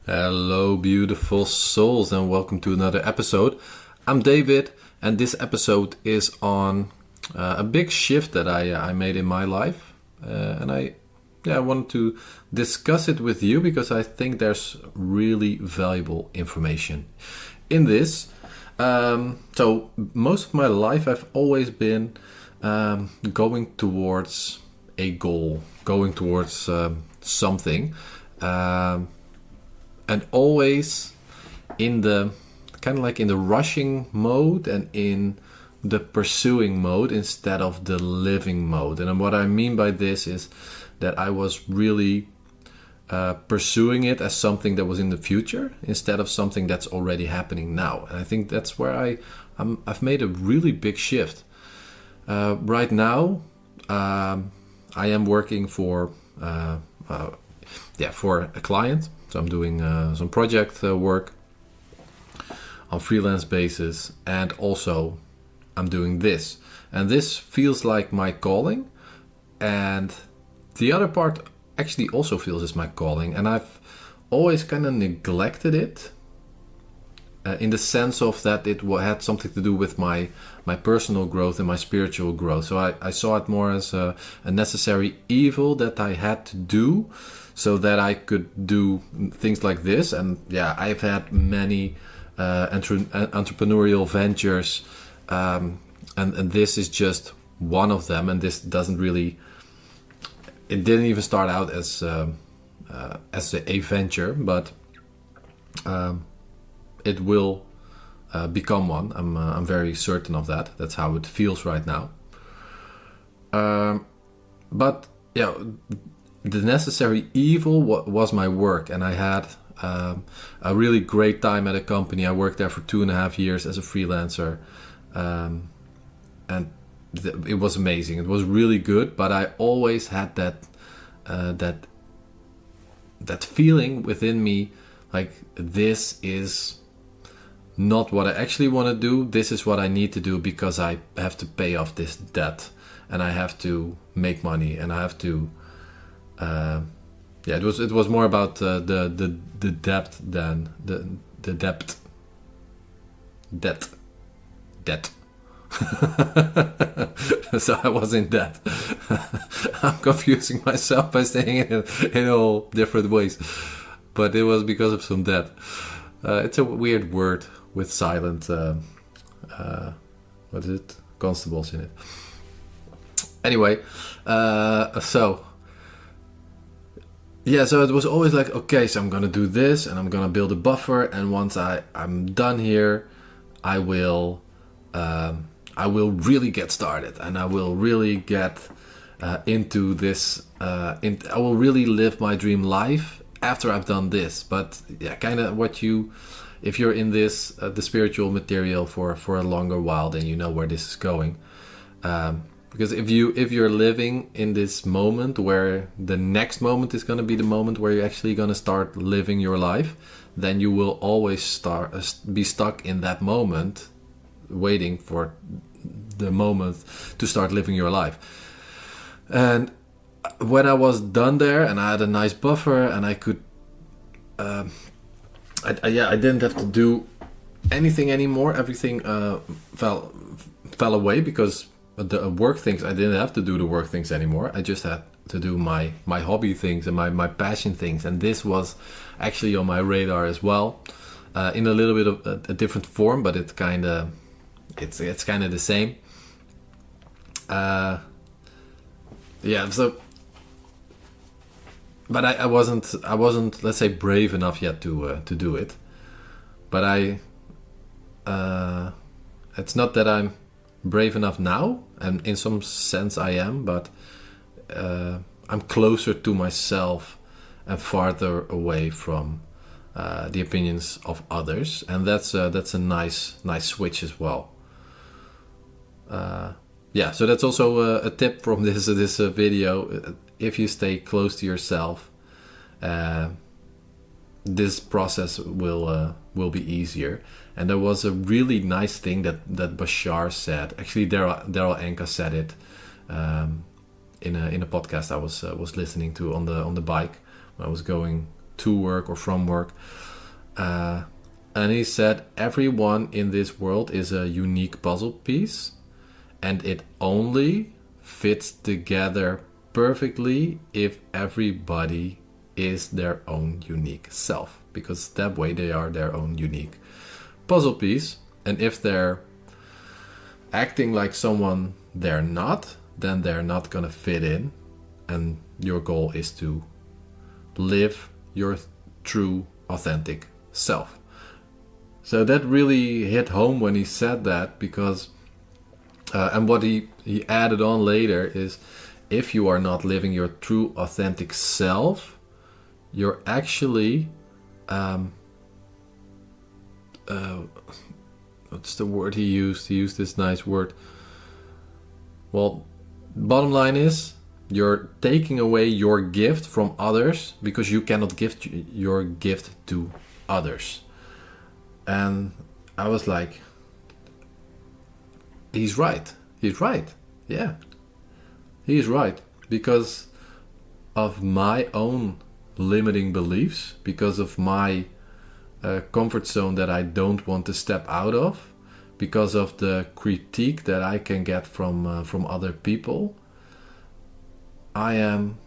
Hello, beautiful souls, and welcome to another episode. I'm David, and this episode is on a big shift that I made in my life, and I wanted to discuss it with you because I think there's really valuable information in this. So most of my life, I've always been going towards a goal, going towards something. And always in the kind of like in the rushing mode and in the pursuing mode instead of the living mode. And what I mean by this is that I was really pursuing it as something that was in the future instead of something that's already happening now. And I think that's where I've made a really big shift. Right now, I am working for a client. So I'm doing some project work on freelance basis, and also I'm doing this. And this feels like my calling, and the other part actually also feels as my calling. And I've always kind of neglected it in the sense of that it had something to do with my personal growth and my spiritual growth. So I saw it more as a necessary evil that I had to do so that I could do things like this. And yeah, I've had many entrepreneurial ventures, and this is just one of them. And this doesn't really, it didn't even start out as a venture, but it will become one. I'm very certain of that. That's how it feels right now. But yeah, the necessary evil was my work, and I had a really great time at a company. I worked there for 2.5 years as a freelancer, and it was amazing. It was really good, but I always had that feeling within me, like this is not what I actually want to do. This is what I need to do because I have to pay off this debt, and I have to make money, and I have to. It was more about the debt than the debt. So I was in debt. I'm confusing myself by saying it in all different ways, but it was because of some debt. It's a weird word with silent what is it? Constables in it. Anyway, so it was always like, okay, so I'm gonna do this and I'm gonna build a buffer, and once I'm done here, I will really get started, and I will really get into this. I will really live my dream life after I've done this. But yeah, kind of if you're in this the spiritual material for a longer while, then you know where this is going. Because if you're living in this moment where the next moment is going to be the moment where you're actually going to start living your life, then you will always be stuck in that moment, waiting for the moment to start living your life. And when I was done there and I had a nice buffer and I could, I didn't have to do anything anymore. Everything fell away because the work things, I didn't have to do the work things anymore. I just had to do my hobby things and my passion things. And this was actually on my radar as well, in a little bit of a different form, but it's kind of the same. But I wasn't, let's say, brave enough yet to do it. But it's not that I'm brave enough now, and in some sense I am, but I'm closer to myself and farther away from the opinions of others, and that's a nice switch as well. So that's also a tip from this video. If you stay close to yourself, this process will be easier. And there was a really nice thing that Bashar said. Actually, Daryl Anka said it in a podcast I was listening to on the bike when I was going to work or from work. And he said everyone in this world is a unique puzzle piece, and it only fits together perfectly if everybody is their own unique self, because that way they are their own unique puzzle piece. And if they're acting like someone they're not, then they're not gonna fit in. And your goal is to live your true, authentic self. So that really hit home when he said that, because and what he added on later is, if you are not living your true, authentic self, you're actually what's the word he used? He used this nice word. Well, bottom line is, you're taking away your gift from others because you cannot give your gift to others. And I was like, he's right. He's right. Yeah. He's right. Because of my own limiting beliefs, because of my comfort zone that I don't want to step out of, because of the critique that I can get from other people, I am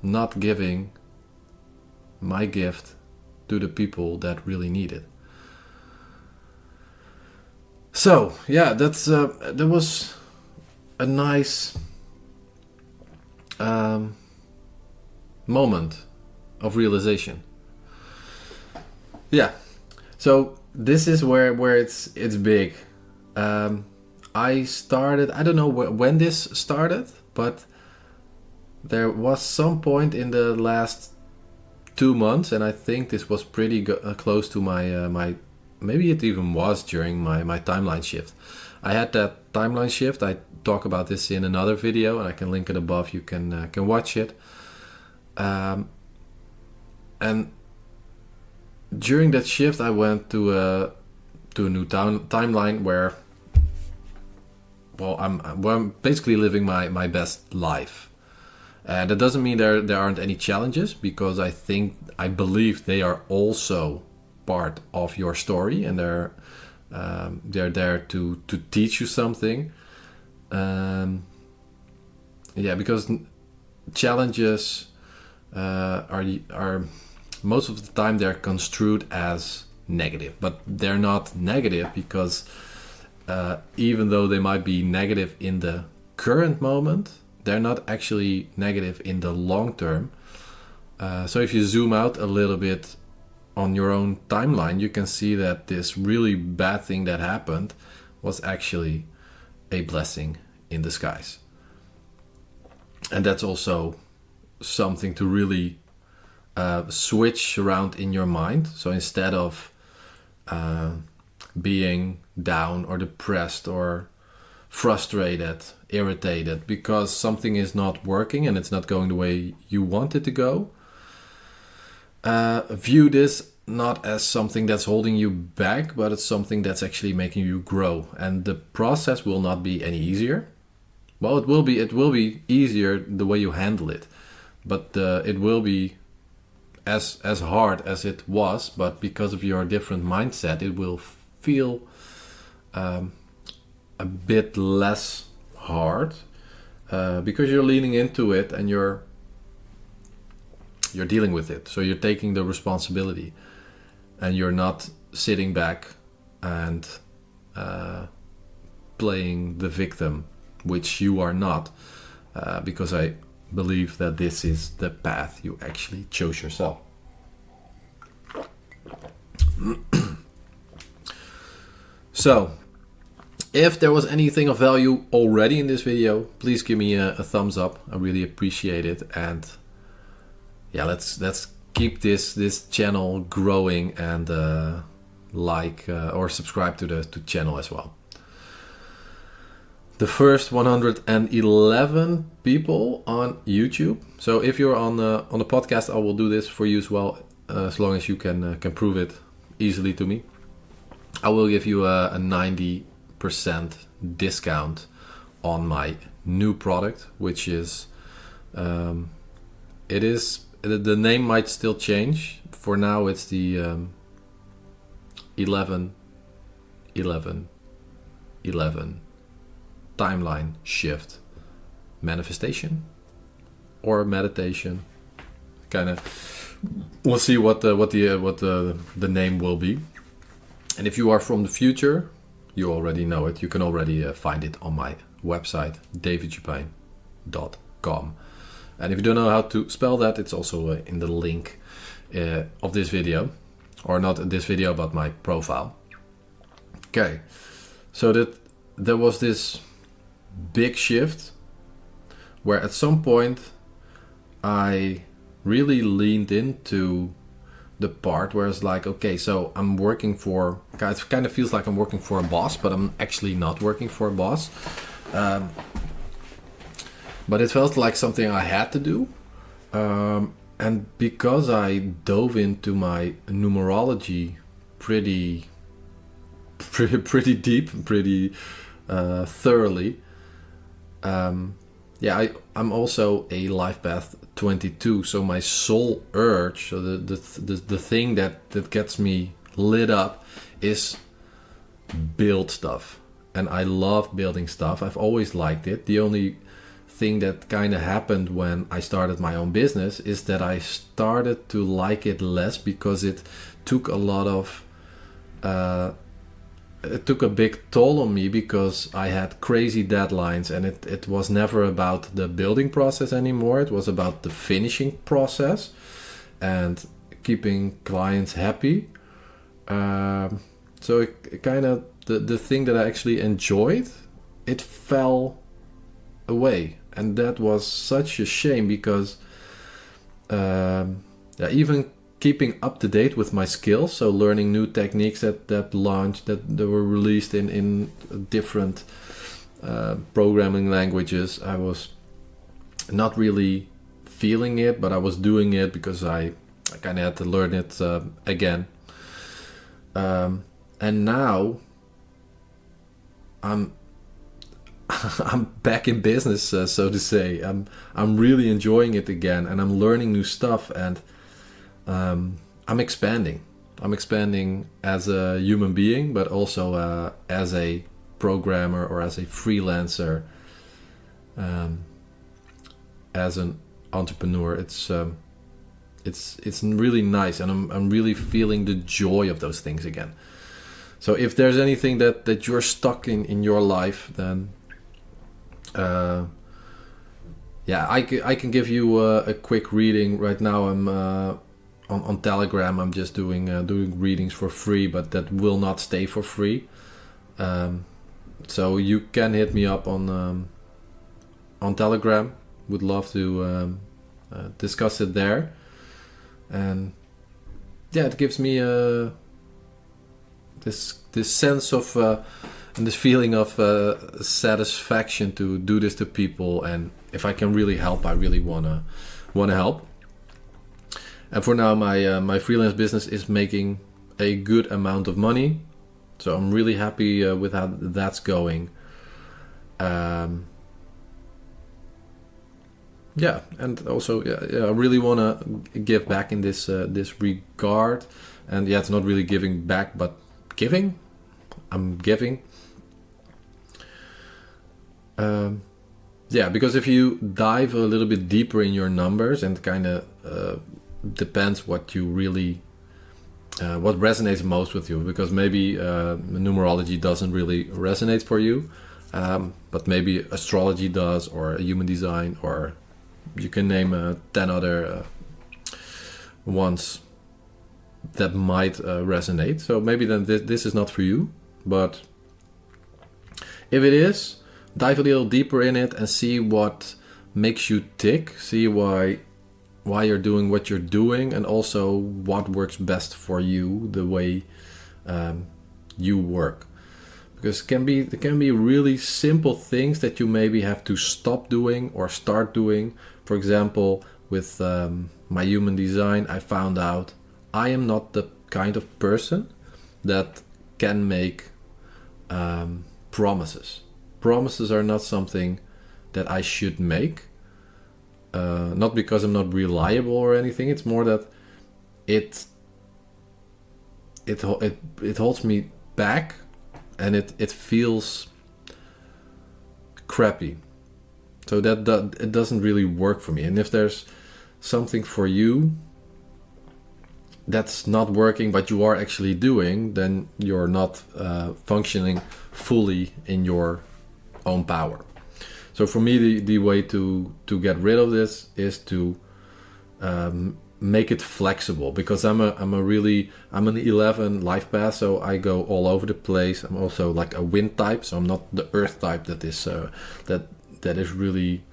not giving my gift to the people that really need it. So yeah, that was a nice moment of realization. Yeah, so this is where it's big. I started, I don't know when this started, but there was some point in the last 2 months, and I think this was pretty close to my maybe it even was during my timeline shift. I had that timeline shift. I talk about this in another video, and I can link it above. You can watch it. And during that shift, I went to a new timeline where, well, I'm basically living my best life. And that doesn't mean there aren't any challenges, because I believe they are also part of your story, and they're there to teach you something. Because challenges are most of the time they're construed as negative, but they're not negative, because even though they might be negative in the current moment, they're not actually negative in the long term. So if you zoom out a little bit on your own timeline, you can see that this really bad thing that happened was actually a blessing in disguise. And that's also something to really switch around in your mind. So instead of being down or depressed or frustrated, irritated because something is not working and it's not going the way you want it to go, view this not as something that's holding you back, but it's something that's actually making you grow. And the process will not be any easier. Well, it will be easier the way you handle it, but it will be as hard as it was. But because of your different mindset, it will feel a bit less hard, because you're leaning into it and you're dealing with it. So you're taking the responsibility, and you're not sitting back and playing the victim, which you are not, because I believe that this is the path you actually chose yourself. So, if there was anything of value already in this video, please give me a thumbs up. I really appreciate it. And yeah, let's keep this channel growing, and like or subscribe to the channel as well. The first 111 people on YouTube. So if you're on the podcast, I will do this for you as well, as long as you can prove it easily to me. I will give you a 90% discount on my new product, which is it is the name might still change. For now, it's the 11, 11, 11 timeline shift manifestation or meditation. Kind of, we'll see what the name will be. And if you are from the future, you already know it. You can already find it on my website, davidjupijn.com. And if you don't know how to spell that, it's also in the link of this video, or not this video, but my profile. Okay, so that there was this big shift where at some point I really leaned into the part where it's like, okay, so I'm working for, it kind of feels like I'm working for a boss, but I'm actually not working for a boss. But it felt like something I had to do. And because I dove into my numerology pretty deep, pretty thoroughly, I'm also a life path 22. So my soul urge, so the thing that gets me lit up is build stuff. And I love building stuff. I've always liked it. The only thing that kind of happened when I started my own business is that I started to like it less because it took a lot of it took a big toll on me because I had crazy deadlines, and it was never about the building process anymore. It was about the finishing process and keeping clients happy. So it kind of the thing that I actually enjoyed, it fell away. And that was such a shame because even keeping up to date with my skills, so learning new techniques that launched, that were released in different programming languages, I was not really feeling it, but I was doing it because I kind of had to learn it again. And now I'm back in business, so to say. I'm really enjoying it again, and I'm learning new stuff, and I'm expanding. I'm expanding as a human being, but also as a programmer or as a freelancer, as an entrepreneur. It's really nice, and I'm really feeling the joy of those things again. So if there's anything that you're stuck in your life, then I can give you a quick reading right now. I'm on Telegram. I'm just doing readings for free, but that will not stay for free. So you can hit me up on Telegram. Would love to discuss it there. And it gives me this sense of and this feeling of satisfaction to do this to people. And if I can really help, I really wanna help. And for now, my freelance business is making a good amount of money, so I'm really happy with how that's going. And also I really want to give back in this regard. And it's not really giving back, but giving. I'm giving. Because if you dive a little bit deeper in your numbers, and kind of depends what you really what resonates most with you, because maybe numerology doesn't really resonate for you, but maybe astrology does, or human design, or you can name 10 other ones that might resonate. So maybe then this is not for you, but if it is, dive a little deeper in it and see what makes you tick, see why you're doing what you're doing, and also what works best for you, the way you work. Because there can be really simple things that you maybe have to stop doing or start doing. For example, with my human design, I found out I am not the kind of person that can make promises. Promises are not something that I should make. not because I'm not reliable or anything. It's more that it holds me back, and it feels crappy. So that it doesn't really work for me. And if there's something for you that's not working, but you are actually doing, then you're not functioning fully in your own power. So for me, the way to get rid of this is to make it flexible, because I'm an 11 life path, so I go all over the place. I'm also like a wind type, so I'm not the earth type that is really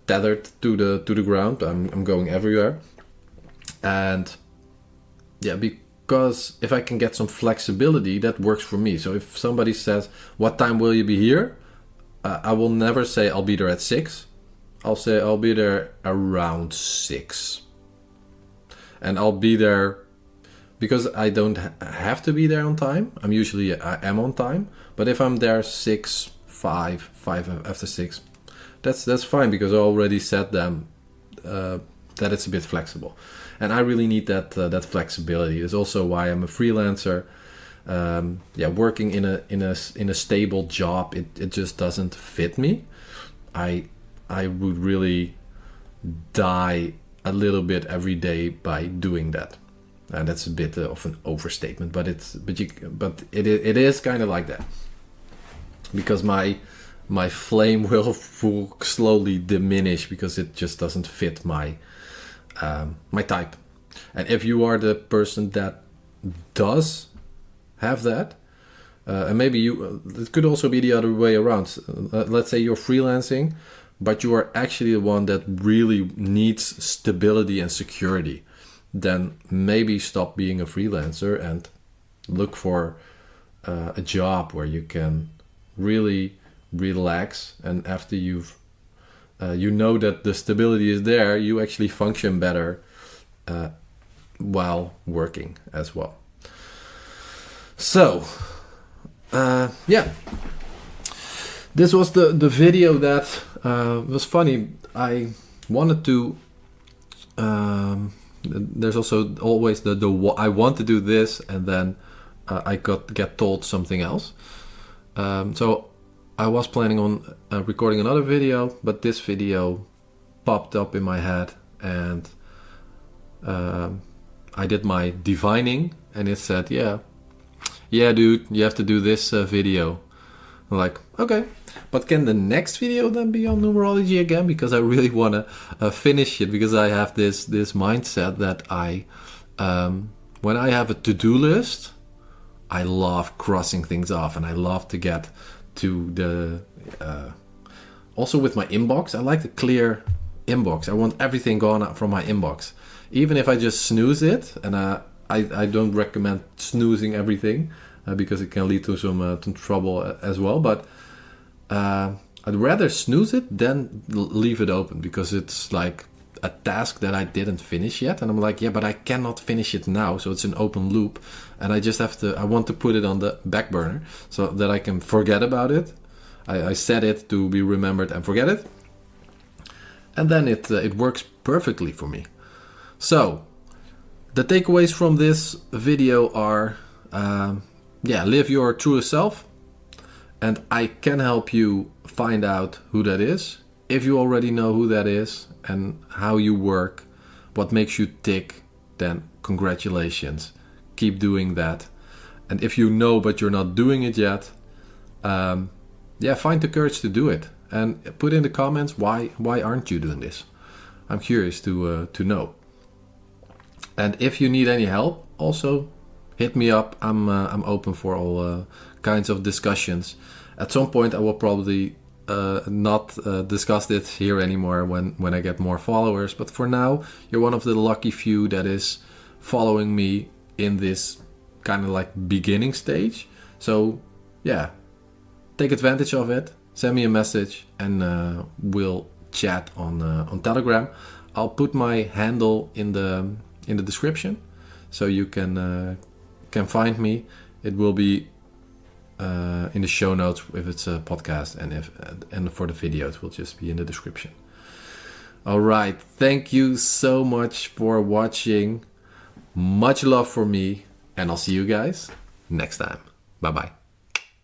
tethered to the ground. I'm going everywhere, and yeah, because if I can get some flexibility, that works for me. So if somebody says, "What time will you be here?" I will never say I'll be there at 6. I'll say I'll be there around 6. And I'll be there because I don't have to be there on time. I am on time. But if I'm there 6, 5 after 6, that's fine, because I already said them that it's a bit flexible. And I really need that flexibility. It's also why I'm a freelancer. Working in a stable job, it just doesn't fit me. I would really die a little bit every day by doing that, and that's a bit of an overstatement, but it is kind of like that, because my flame will slowly diminish because it just doesn't fit my type. And if you are the person that does have that, and maybe it could also be the other way around. Let's say you're freelancing, but you are actually the one that really needs stability and security. Then maybe stop being a freelancer and look for a job where you can really relax, and after you've know that the stability is there, you actually function better while working as well. So, this was the video that was funny. I wanted to. There's also always the I want to do this, and then I get told something else. So I was planning on recording another video, but this video popped up in my head, and I did my divining, and it said, yeah, dude, you have to do this video. I'm like, okay, but can the next video then be on numerology again? Because I really want to finish it, because I have this mindset that when I have a to-do list, I love crossing things off, and I love to get to the... also with my inbox, I like the clear inbox. I want everything gone out from my inbox. Even if I just snooze it, and I don't recommend snoozing everything because it can lead to some trouble as well. But I'd rather snooze it than leave it open, because it's like a task that I didn't finish yet. And I'm like, but I cannot finish it now. So it's an open loop. And I want to put it on the back burner so that I can forget about it. I set it to be remembered and forget it. And then it works perfectly for me. So, the takeaways from this video are, live your truest self, and I can help you find out who that is. If you already know who that is and how you work, what makes you tick, then congratulations. Keep doing that. And if you know but you're not doing it yet, find the courage to do it. And put in the comments, why aren't you doing this? I'm curious to know. And if you need any help, also hit me up. I'm open for all kinds of discussions. At some point, I will probably not discuss this here anymore when I get more followers. But for now, you're one of the lucky few that is following me in this kind of like beginning stage. So take advantage of it. Send me a message, and we'll chat on Telegram. I'll put my handle in the description, so you can find me. It will be in the show notes if it's a podcast, and for the video it will just be in the description. All right. Thank you so much for watching. Much love for me. And I'll see you guys next time. Bye bye.